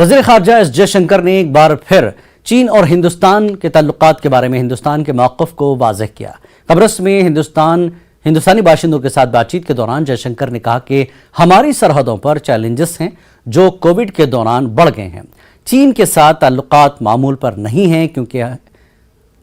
वज़ीर ख़ारजा एस जयशंकर ने एक बार फिर चीन और हिंदुस्तान के ताल्लुकात के बारे में हिंदुस्तान के मौक़िफ़ को वाज़ेह किया। कब्रस में हिंदुस्तानी बाशिंदों के साथ बातचीत के दौरान जयशंकर ने कहा कि हमारी सरहदों पर चैलेंजेस हैं जो कोविड के दौरान बढ़ गए हैं। चीन के साथ ताल्लुकात मामूल पर नहीं हैं क्योंकि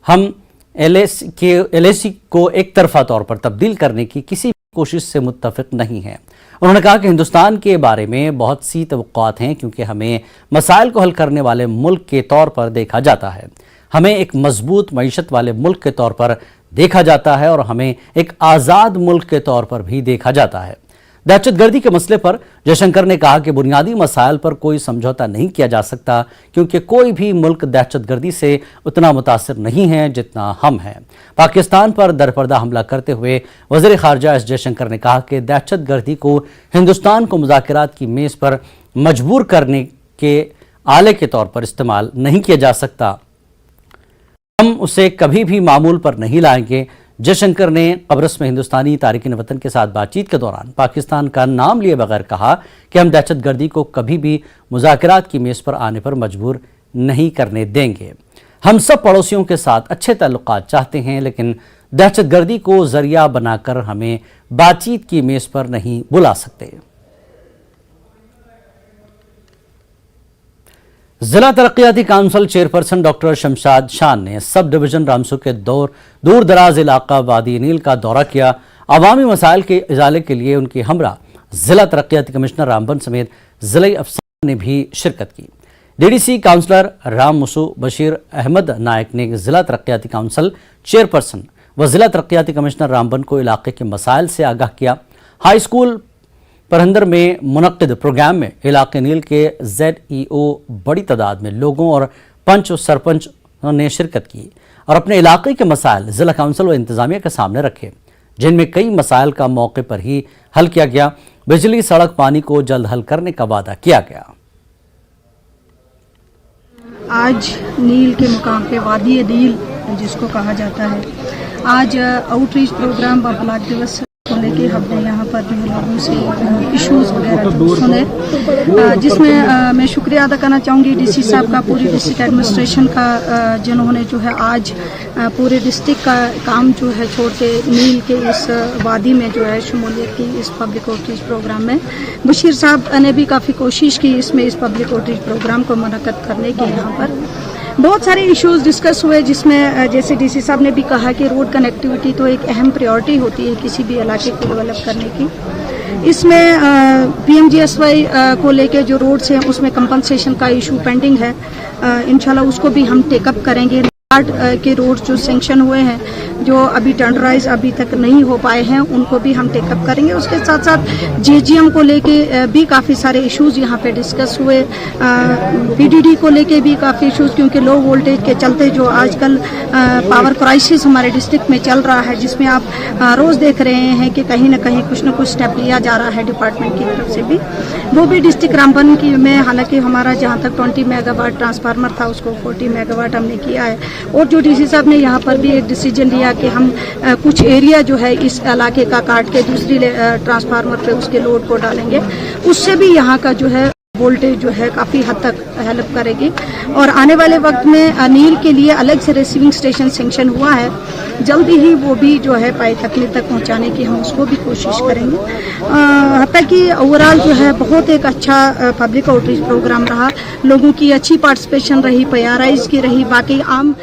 हम LAC को एक तरफा तौर पर तब्दील करने की किसी कोशिश से मुत्तफिक नहीं है। उन्होंने कहा कि हिंदुस्तान के बारे में बहुत सी तवक्कुआत हैं क्योंकि हमें मसाइल को हल करने वाले मुल्क के तौर पर देखा जाता है, हमें एक मजबूत मईशत वाले मुल्क के तौर पर देखा जाता है और हमें एक आज़ाद मुल्क के तौर पर भी देखा जाता है। दहशतगर्दी के मसले पर जयशंकर ने कहा कि बुनियादी मसाइल पर कोई समझौता नहीं किया जा सकता क्योंकि कोई भी मुल्क दहशतगर्दी से उतना मुतासिर नहीं है जितना हम हैं। पाकिस्तान पर दरपर्दा हमला करते हुए वज़ीर ख़ारजा एस जयशंकर ने कहा कि दहशतगर्दी को हिंदुस्तान को मुज़ाकरात की मेज़ पर मजबूर करने के आले के तौर पर इस्तेमाल नहीं किया जा सकता, हम उसे कभी भी मामूल पर नहीं लाएंगे। जयशंकर ने कब्रस में हिंदुस्तानी तारिकीन वतन के साथ बातचीत के दौरान पाकिस्तान का नाम लिए बगैर कहा कि हम दहशतगर्दी को कभी भी मुज़ाकरात की मेज़ पर आने पर मजबूर नहीं करने देंगे। हम सब पड़ोसियों के साथ अच्छे ताल्लुकात चाहते हैं, लेकिन दहशतगर्दी को जरिया बनाकर हमें बातचीत की मेज़ पर नहीं बुला सकते। जिला तरक्याती काउंसिल चेयरपर्सन डॉक्टर शमशाद शान ने सब डिवीजन रामसू के दूर दराज इलाका वादी नील का दौरा किया। अवामी मसाइल के इजाले के लिए उनकी हमरा जिला तरक्याती कमिश्नर रामबन समेत जिले अफसर ने भी शिरकत की। DDC काउंसलर राम मुसू बशीर अहमद नायक ने जिला तरक्याती काउंसिल चेयरपर्सन व जिला तरक्याती कमिश्नर रामबन को इलाके के मसाइल से आगाह किया। हाई स्कूल परहंदर में मुनक्किद प्रोग्राम में इलाके नील के ZEO बड़ी तादाद में लोगों और पंच और सरपंच ने शिरकत की और अपने इलाके के मसाइल जिला काउंसिल व इंतजामिया के सामने रखे, जिनमें कई मसाइल का मौके पर ही हल किया गया। बिजली, सड़क, पानी को जल्द हल करने का वादा किया गया। आज नील के मुकाम पे वादी नील जिसको कहा जाता है, आज आउटरीच प्रोग्राम व ब्लॉक दिवस होने के हमने यहाँ पर जो लोगों से इश्यूज वगैरह सुने, जिसमें मैं शुक्रिया अदा करना चाहूँगी DC साहब का, पूरी डिस्ट्रिक्ट एडमिनिस्ट्रेशन का, जिन्होंने जो है आज पूरे डिस्ट्रिक्ट का काम जो है छोड़ के नील के इस वादी में जो है शमूलियत की इस पब्लिक आउटरीच प्रोग्राम में। बशीर साहब ने भी काफ़ी कोशिश की इसमें इस पब्लिक आउटरीच प्रोग्राम को मुनक्किद करने की। यहाँ पर बहुत सारे इश्यूज डिस्कस हुए, जिसमें जैसे DC साहब ने भी कहा कि रोड कनेक्टिविटी तो एक अहम प्रायोरिटी होती है किसी भी इलाके को डेवलप करने की। इसमें PMGSY को लेके जो रोड्स हैं उसमें कंपनसेशन का इशू पेंडिंग है, इंशाल्लाह उसको भी हम टेकअप करेंगे। के रोड्स जो सेंक्शन हुए हैं, जो अभी टेंडराइज अभी तक नहीं हो पाए हैं, उनको भी हम टेकअप करेंगे। उसके साथ साथ JGM को लेके भी काफ़ी सारे इश्यूज यहाँ पे डिस्कस हुए। PDD को लेके भी काफ़ी इश्यूज, क्योंकि लो वोल्टेज के चलते जो आजकल पावर क्राइसिस हमारे डिस्ट्रिक्ट में चल रहा है, जिसमें आप रोज़ देख रहे हैं कि कहीं ना कहीं कुछ न कुछ स्टेप लिया जा रहा है डिपार्टमेंट की तरफ से भी। वो भी डिस्ट्रिक्ट रामबन की में हालांकि हमारा जहाँ तक 20 मेगावाट ट्रांसफार्मर था उसको 40 मेगावाट हमने किया है। और जो DC साहब ने यहाँ पर भी एक डिसीजन लिया कि हम कुछ एरिया जो है इस इलाके का काट के दूसरी ट्रांसफार्मर पे उसके लोड को डालेंगे, उससे भी यहाँ का जो है वोल्टेज जो है काफ़ी हद तक हेल्प करेगी। और आने वाले वक्त में नील के लिए अलग से रिसीविंग स्टेशन सेंक्शन हुआ है, जल्दी ही वो भी जो है पाई तकनी तक पहुंचाने की हम उसको भी कोशिश करेंगे। हत्ता कि ओवरऑल जो है बहुत एक अच्छा पब्लिक आउटरीच प्रोग्राम रहा, लोगों की अच्छी पार्टिसिपेशन रही, PRIs की रही, बाकी आम